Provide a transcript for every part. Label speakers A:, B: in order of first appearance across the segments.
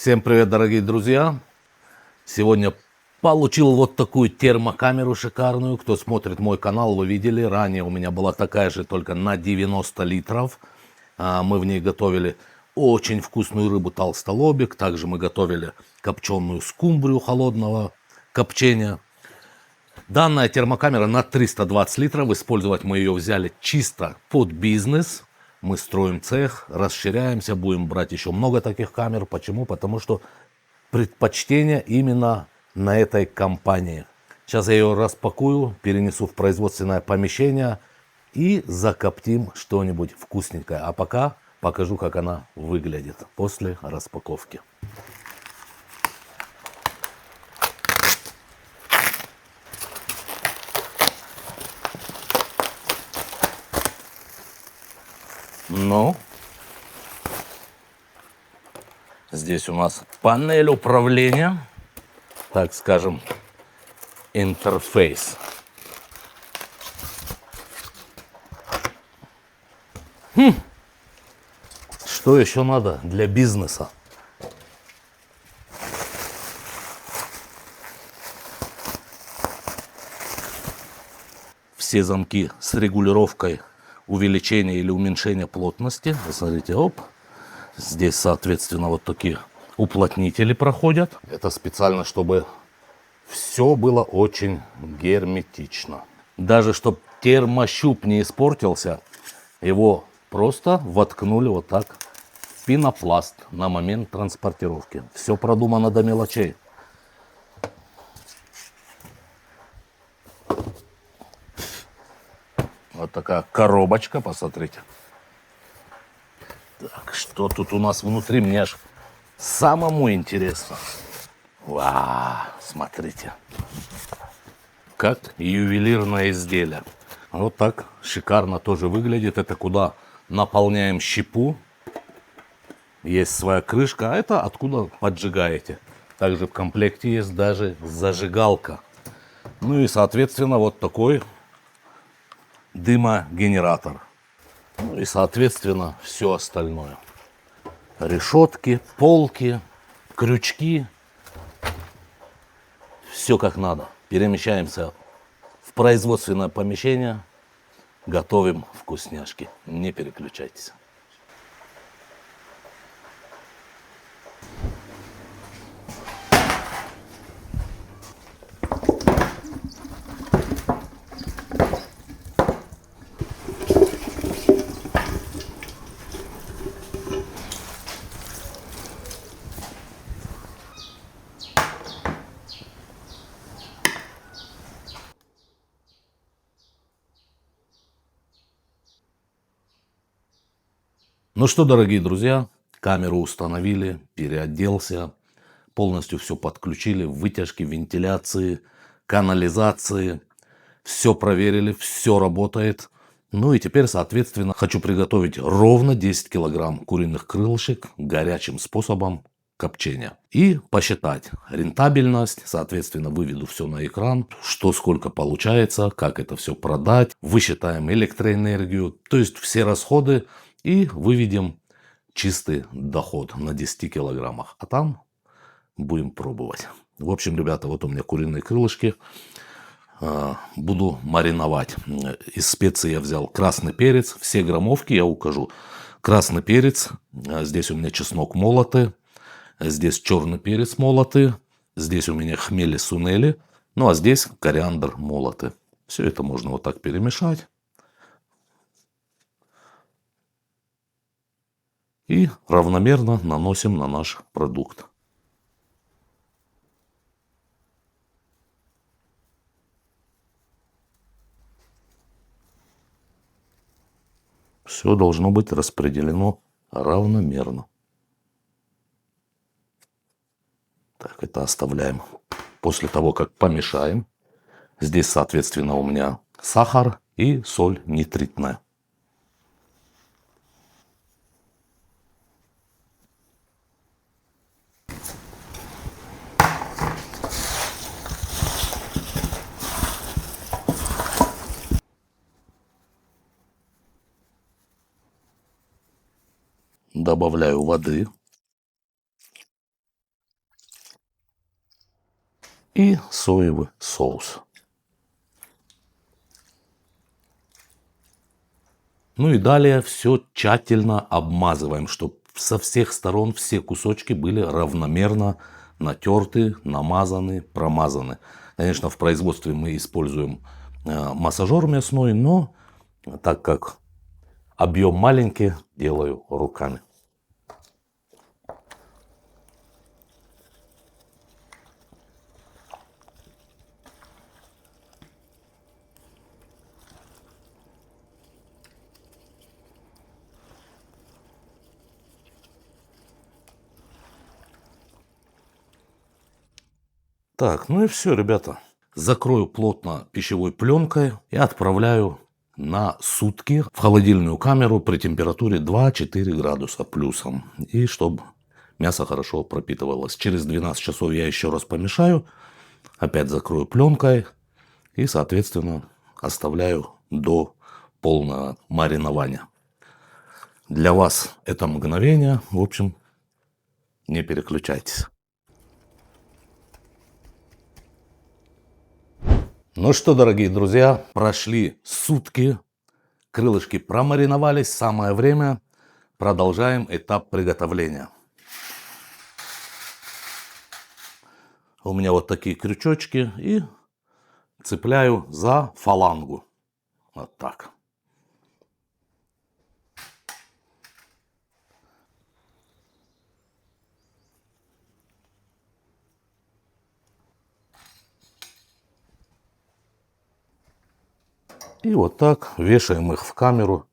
A: Всем привет, дорогие друзья! Сегодня получил вот такую термокамеру шикарную. Кто смотрит мой канал, вы видели. Ранее у меня была такая же, только на 90 литров. Мы в ней готовили очень вкусную рыбу толстолобик. Также мы готовили копченую скумбрию холодного копчения. Данная термокамера на 320 литров. Использовать мы ее взяли чисто под бизнес. Мы строим цех, расширяемся, будем брать еще много таких камер. Почему? Потому что предпочтение именно на этой компании. Сейчас я ее распакую, перенесу в производственное помещение и закоптим что-нибудь вкусненькое. А пока покажу, как она выглядит после распаковки. Ну, здесь у нас панель управления, так скажем, интерфейс. Что еще надо для бизнеса? Все замки с регулировкой увеличения или уменьшения плотности. Вы смотрите, оп. Здесь, соответственно, вот такие уплотнители проходят. Это специально, чтобы все было очень герметично. Даже чтобы термощуп не испортился, его просто воткнули вот так в пенопласт на момент транспортировки. Все продумано до мелочей. Вот такая коробочка, посмотрите. Так, что тут у нас внутри, мне аж самому интересно. Вау, смотрите. Как ювелирное изделие. Вот так шикарно тоже выглядит. Это куда наполняем щепу. Есть своя крышка, а это откуда поджигаете. Также в комплекте есть даже зажигалка. Ну и, соответственно, вот такой дымогенератор. Ну и, соответственно, все остальное. Решетки, полки, крючки. Все как надо. Перемещаемся в производственное помещение. Готовим вкусняшки. Не переключайтесь. Ну что, дорогие друзья, камеру установили, переоделся, полностью все подключили, вытяжки, вентиляции, канализации, все проверили, все работает. Ну и теперь, соответственно, хочу приготовить ровно 10 килограмм куриных крылышек горячим способом копчения. И посчитать рентабельность, соответственно, выведу все на экран, что сколько получается, как это все продать, высчитаем электроэнергию, то есть все расходы и выведем чистый доход на 10 килограммах. А там будем пробовать. В общем, ребята, вот у меня куриные крылышки. Буду мариновать. Из специй я взял красный перец. Все граммовки я укажу. Красный перец. Здесь у меня чеснок молотый. Здесь черный перец молотый. Здесь у меня хмели сунели. Ну а здесь кориандр молотый. Все это можно вот так перемешать. И равномерно наносим на наш продукт. Все должно быть распределено равномерно. Так, это оставляем после того, как помешаем. Здесь, соответственно, у меня сахар и соль нитритная. Добавляю воды. и соевый соус. Ну и далее все тщательно обмазываем, чтобы со всех сторон все кусочки были равномерно натерты, намазаны, промазаны. Конечно, в производстве мы используем массажер мясной, но так как объем маленький, делаю руками. Так, ну и все, ребята. Закрою плотно пищевой пленкой и отправляю на сутки в холодильную камеру при температуре 2-4 градуса плюсом. И чтобы мясо хорошо пропитывалось. Через 12 часов я еще раз помешаю. Опять закрою пленкой. И, соответственно, оставляю до полного маринования. Для вас это мгновение. В общем, не переключайтесь. Ну что, дорогие друзья, прошли сутки, крылышки промариновались, самое время, продолжаем этап приготовления. У меня вот такие крючочки и цепляю за фалангу, вот так. И вот так вешаем их в камеру,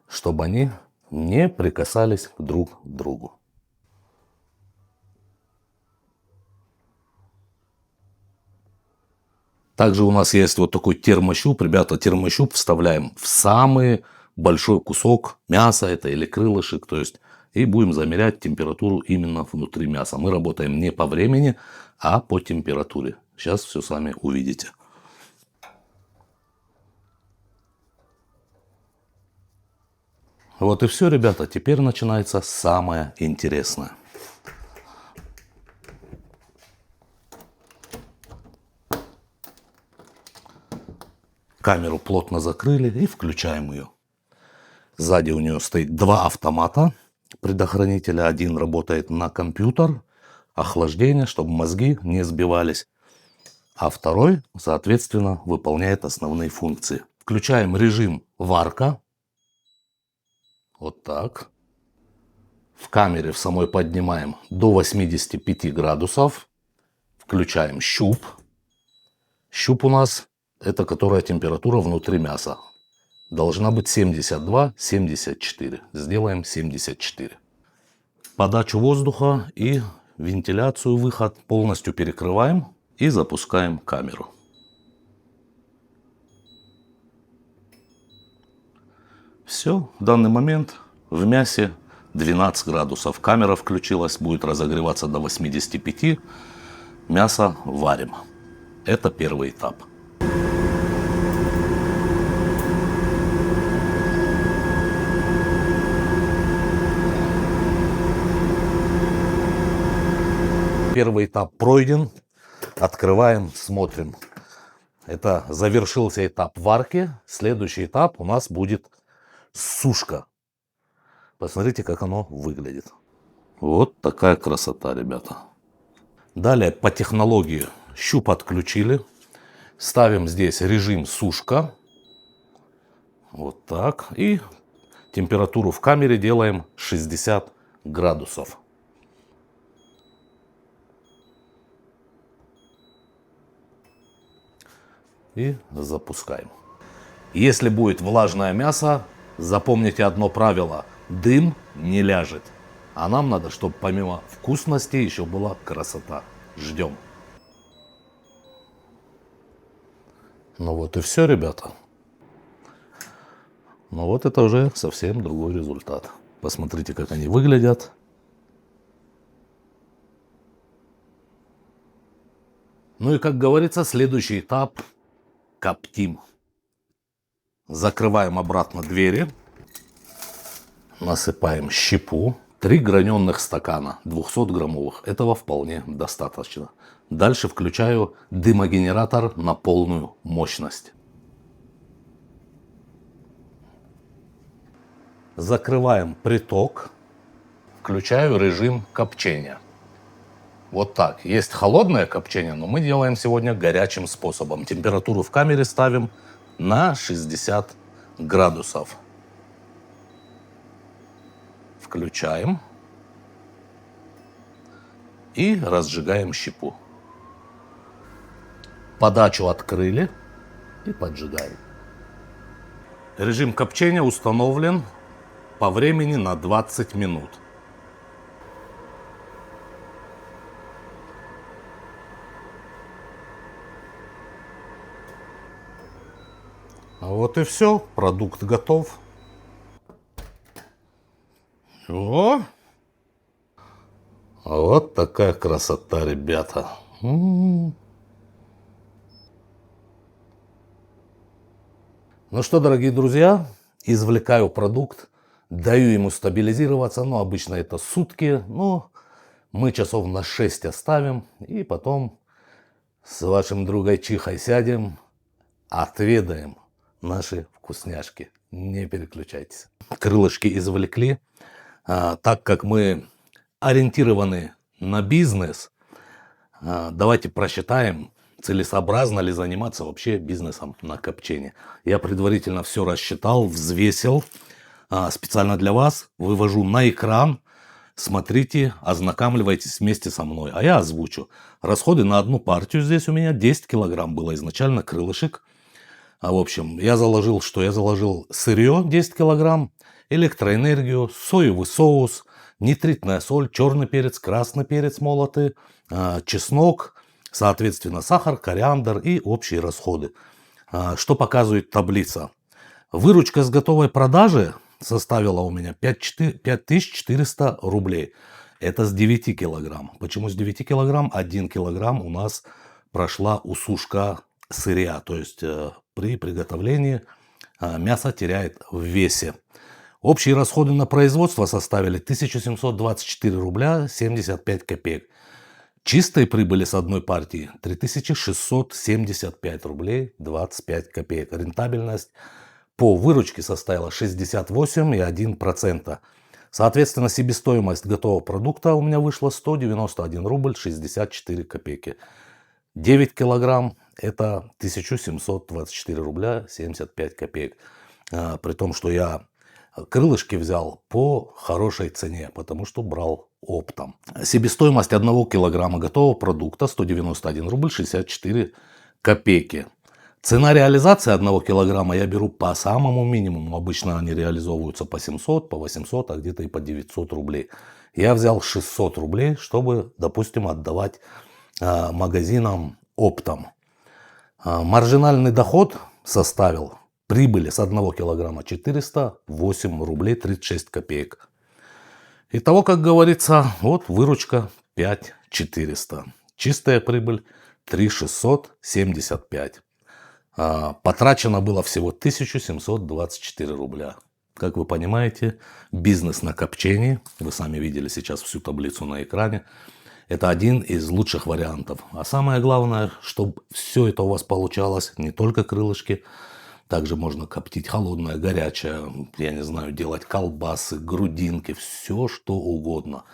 A: чтобы они не прикасались друг к другу. Также у нас есть вот такой термощуп. Ребята, термощуп вставляем в самый большой кусок мяса это или крылышек. То есть, и будем замерять температуру именно внутри мяса. Мы работаем не по времени, а по температуре. Сейчас все сами увидите. Вот и все, ребята. Теперь начинается самое интересное. Камеру плотно закрыли и включаем ее. Сзади у нее стоит два автомата предохранителя. Один работает на компьютер, охлаждение, чтобы мозги не сбивались. А второй, соответственно, выполняет основные функции. Включаем режим варка. Вот так. В камере в самой поднимаем до 85 градусов. Включаем щуп. Щуп у нас это которая температура внутри мяса. Должна быть 72-74. Сделаем 74. Подачу воздуха и вентиляцию, выход полностью перекрываем и запускаем камеру. Все, в данный момент в мясе 12 градусов. Камера включилась, будет разогреваться до 85. Мясо варим. Это первый этап. Первый этап пройден. Открываем, смотрим. Это завершился этап варки. Следующий этап у нас будет сушка. Посмотрите, как оно выглядит. Вот такая красота, ребята. Далее по технологии щуп отключили. Ставим здесь режим сушка. Вот так. И температуру в камере делаем 60 градусов. И запускаем. Если будет влажное мясо, запомните одно правило. Дым не ляжет. А нам надо, чтобы помимо вкусности еще была красота. Ждем. Ну вот и все, ребята. Ну вот это уже совсем другой результат. Посмотрите, как они выглядят. Ну и, как говорится, следующий этап – коптим. Закрываем обратно двери. Насыпаем щепу 3 граненых стакана 200-граммовых. Этого вполне достаточно. Дальше включаю дымогенератор на полную мощность. Закрываем приток. Включаю режим копчения. Вот так. Есть холодное копчение, но мы делаем сегодня горячим способом. Температуру в камере ставим на 60 градусов. Включаем. И разжигаем щепу. Подачу открыли и поджигаем. Режим копчения установлен по времени на 20 минут. Вот и все, продукт готов. О! Вот такая красота, ребята. Ну что, дорогие друзья, извлекаю продукт, даю ему стабилизироваться, ну обычно это сутки, но мы часов на 6 оставим, и потом с вашим другой Чихой сядем, отведаем наши вкусняшки. Не переключайтесь. Крылышки извлекли. Так как мы ориентированы на бизнес, давайте просчитаем, целесообразно ли заниматься вообще бизнесом на копчении. Я предварительно все рассчитал, взвесил. Специально для вас вывожу на экран. Смотрите, ознакомливайтесь вместе со мной. А я озвучу. Расходы на одну партию здесь у меня 10 килограмм было изначально крылышек. В общем, я заложил сырье 10 килограмм, электроэнергию, соевый соус, нитритная соль, черный перец, красный перец молотый, чеснок, соответственно, сахар, кориандр и общие расходы. Что показывает таблица? Выручка с готовой продажи составила у меня 5400 рублей. Это с 9 килограмм. Почему с 9 килограмм? 1 килограмм у нас прошла усушка сырья. То есть при приготовлении мясо теряет в весе. Общие расходы на производство составили 1724 рубля 75 копеек. Чистой прибыли с одной партии 3675 рублей 25 копеек. Рентабельность по выручке составила 68,1%. Соответственно, себестоимость готового продукта у меня вышла 191 рубль 64 копейки. 9 килограмм это 1724 рубля 75 копеек. При том, что я крылышки взял по хорошей цене, потому что брал оптом. Себестоимость 1 килограмма готового продукта 191 рубль 64 копейки. Цена реализации 1 килограмма я беру по самому минимуму. Обычно они реализовываются по 700, по 800, а где-то и по 900 рублей. Я взял 600 рублей, чтобы, допустим, отдавать магазинам оптом. Маржинальный доход составил прибыли с 1 килограмма 408 рублей 36 копеек. Итого, как говорится, вот выручка 5400. Чистая прибыль 3675. Потрачено было всего 1724 рубля. Как вы понимаете, бизнес на копчении, вы сами видели сейчас всю таблицу на экране, это один из лучших вариантов. А самое главное, чтобы все это у вас получалось, не только крылышки, также можно коптить холодное, горячее, я не знаю, делать колбасы, грудинки, все что угодно.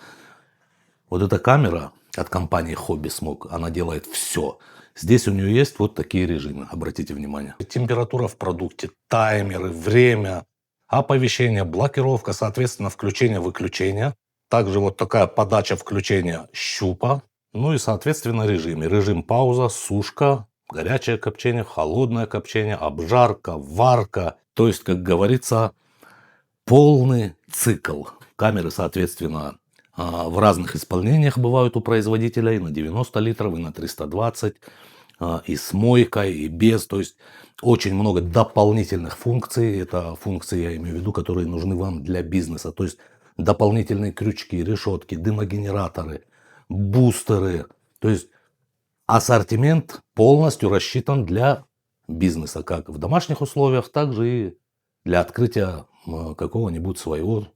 A: Вот эта камера от компании Hobby Smoke, она делает все. Здесь у нее есть вот такие режимы, обратите внимание. Температура в продукте, таймеры, время, оповещение, блокировка, соответственно, включение-выключение. Также вот такая подача включения щупа. Ну и, соответственно, режимы. Режим пауза, сушка, горячее копчение, холодное копчение, обжарка, варка. То есть, как говорится, полный цикл. Камеры, соответственно, в разных исполнениях бывают у производителя и на 90 литров, и на 320, и с мойкой, и без. То есть очень много дополнительных функций. Это функции, я имею в виду, которые нужны вам для бизнеса. То есть дополнительные крючки, решетки, дымогенераторы, бустеры. То есть ассортимент полностью рассчитан для бизнеса, как в домашних условиях, так же и для открытия какого-нибудь своего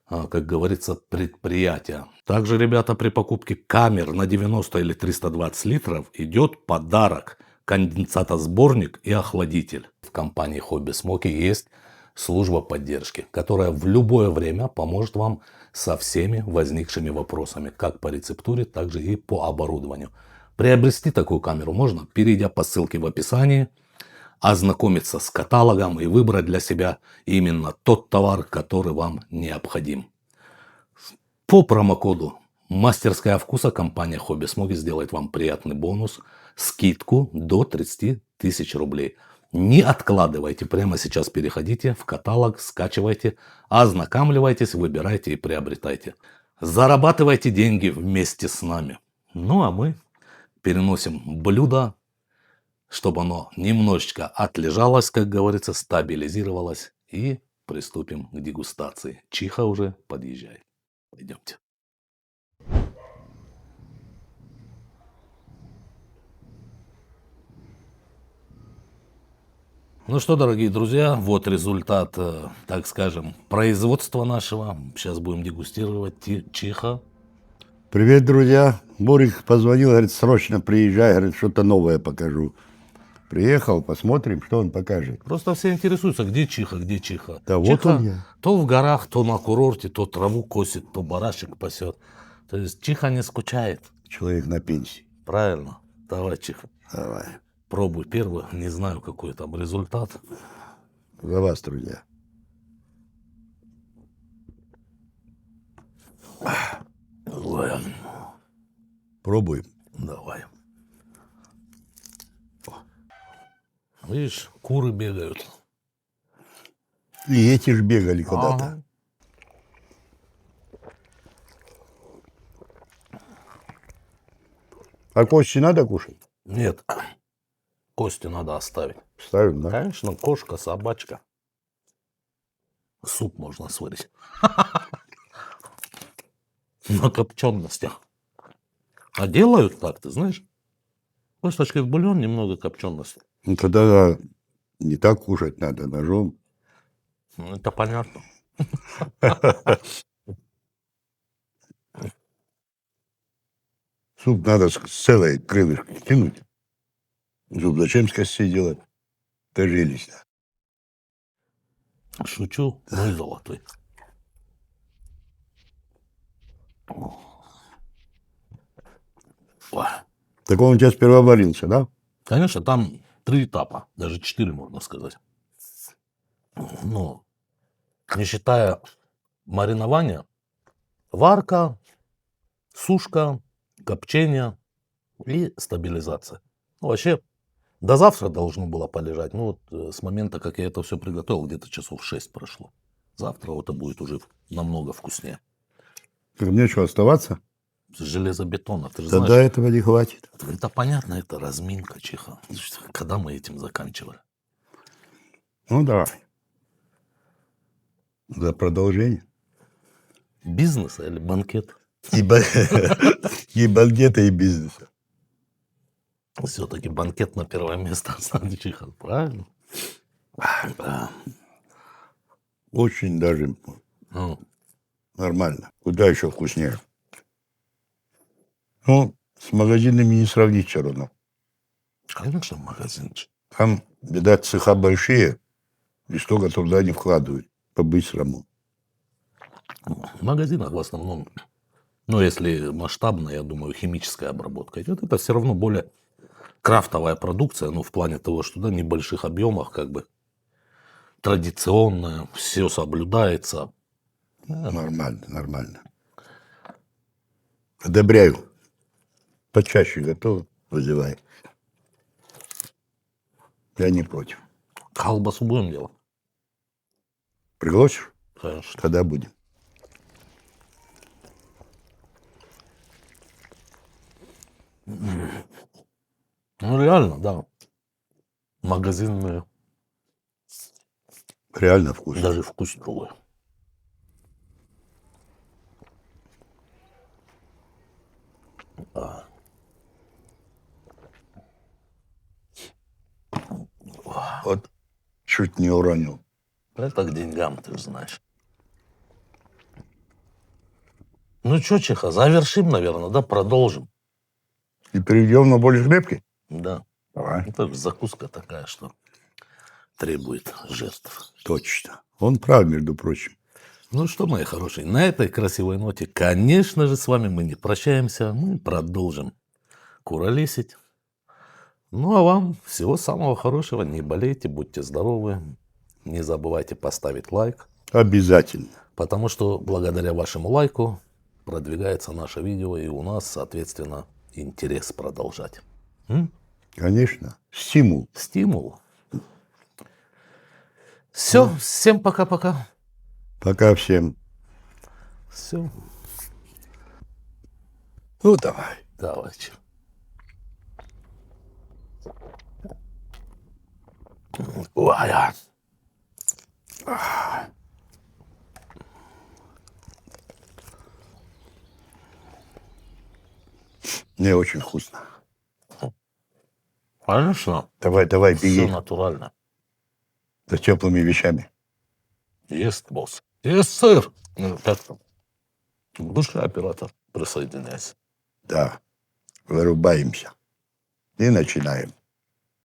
A: как говорится, предприятия. Также, ребята, при покупке камер на 90 или 320 литров идет подарок: конденсатосборник и охладитель. В компании Hobby Smoky есть служба поддержки, которая в любое время поможет вам со всеми возникшими вопросами, как по рецептуре, так же и по оборудованию. Приобрести такую камеру можно, перейдя по ссылке в описании, ознакомиться с каталогом и выбрать для себя именно тот товар, который вам необходим. По промокоду «Мастерская вкуса» компания Hobby Smoky сделает вам приятный бонус, скидку до 30 тысяч рублей. Не откладывайте, прямо сейчас переходите в каталог, скачивайте, ознакомливайтесь, выбирайте и приобретайте. Зарабатывайте деньги вместе с нами. Ну а мы переносим блюдо, чтобы оно немножечко отлежалось, как говорится, стабилизировалось, и приступим к дегустации. Чиха уже подъезжает. Пойдемте. Ну что, дорогие друзья, вот результат, так скажем, производства нашего. Сейчас будем дегустировать чиха.
B: Привет, друзья. Борик позвонил, говорит, срочно приезжай, говорит, что-то новое покажу. Приехал, посмотрим, что он покажет.
A: Просто все интересуются, где чиха, где чиха.
B: Да вот
A: Чиха
B: он я.
A: то в горах, то на курорте, то траву косит, то барашек пасет. То есть чиха не скучает.
B: Человек на пенсии.
A: Правильно. Давай, чиха.
B: Давай.
A: Пробуй первый. Не знаю, какой там результат.
B: За вас, друзья.
A: Ой,
B: Пробуем.
A: давай. Видишь, куры бегают.
B: И эти ж бегали когда-то.
A: Ага.
B: А кости надо кушать?
A: Нет, кости надо оставить.
B: Ставим, да?
A: Конечно, кошка, собачка. Суп можно сварить. На копченостях. А делают так, ты знаешь? Косточкой в бульон, немного копчености.
B: Ну, тогда не так кушать надо, ножом.
A: Ну, это понятно.
B: Суп надо с целой крылышкой тянуть. Суп зачем с костей делать? Это жились.
A: Шучу, мой золотой. Ой.
B: Так он у тебя сперва варился, да?
A: Конечно, там 3 этапа, даже 4, можно сказать. Ну, не считая маринования, варка, сушка, копчение и стабилизация. Ну, вообще, до завтра должно было полежать. Ну, вот с момента, как я это все приготовил, где-то часов 6 прошло. Завтра это будет уже намного вкуснее.
B: Так мне что, оставаться?
A: Железобетона, ты же
B: Тогда
A: знаешь.
B: этого не хватит.
A: Это понятно, это разминка чиха. Когда мы этим заканчивали?
B: Ну, давай. За продолжение.
A: Бизнес или банкет?
B: И банкета, и бизнеса.
A: Все-таки банкет на первое место ставит чиха, правильно? Да.
B: Очень даже
A: Ну,
B: нормально. Куда еще вкуснее. Ну, с магазинами не сравнить все равно.
A: конечно, в магазинчик.
B: Там, видать, цеха большие, и столько труда не вкладывают по-быстрому.
A: В магазинах в основном, ну, если масштабно, я думаю, химическая обработка идет, это все равно более крафтовая продукция, ну, в плане того, что, да, в небольших объемах, как бы, традиционная, все соблюдается.
B: Нормально, нормально. Одобряю. Почаще готов, вызывай. Я не против.
A: Колбасу будем делать?
B: Пригласишь?
A: Конечно.
B: Тогда будем.
A: Ну, реально, да. Магазинные,
B: Реально вкусно.
A: даже вкус другой.
B: Вот чуть не уронил.
A: Это к деньгам, ты же знаешь. Ну что, Чеха, завершим, наверное, да? Продолжим.
B: И перейдем на более крепкий?
A: Да.
B: Давай.
A: Это же закуска такая, что требует жертв.
B: Точно. Он прав, между прочим.
A: Ну что, мои хорошие, на этой красивой ноте, конечно же, с вами мы не прощаемся, мы продолжим куролесить. Ну, а вам всего самого хорошего, не болейте, будьте здоровы, не забывайте поставить лайк,
B: Обязательно.
A: потому что благодаря вашему лайку продвигается наше видео, и у нас, соответственно, интерес продолжать.
B: Конечно. Стимул.
A: Стимул. Все, всем пока-пока.
B: Пока всем.
A: Все,
B: Ну, давай.
A: давайте. Ой,
B: Мне очень вкусно.
A: конечно,
B: Давай, давай,
A: все
B: беги
A: натурально.
B: за теплыми вещами.
A: Есть, босс. Есть, сыр. Как там? В душе, оператор, присоединяйся.
B: Да. Вырубаемся. И начинаем.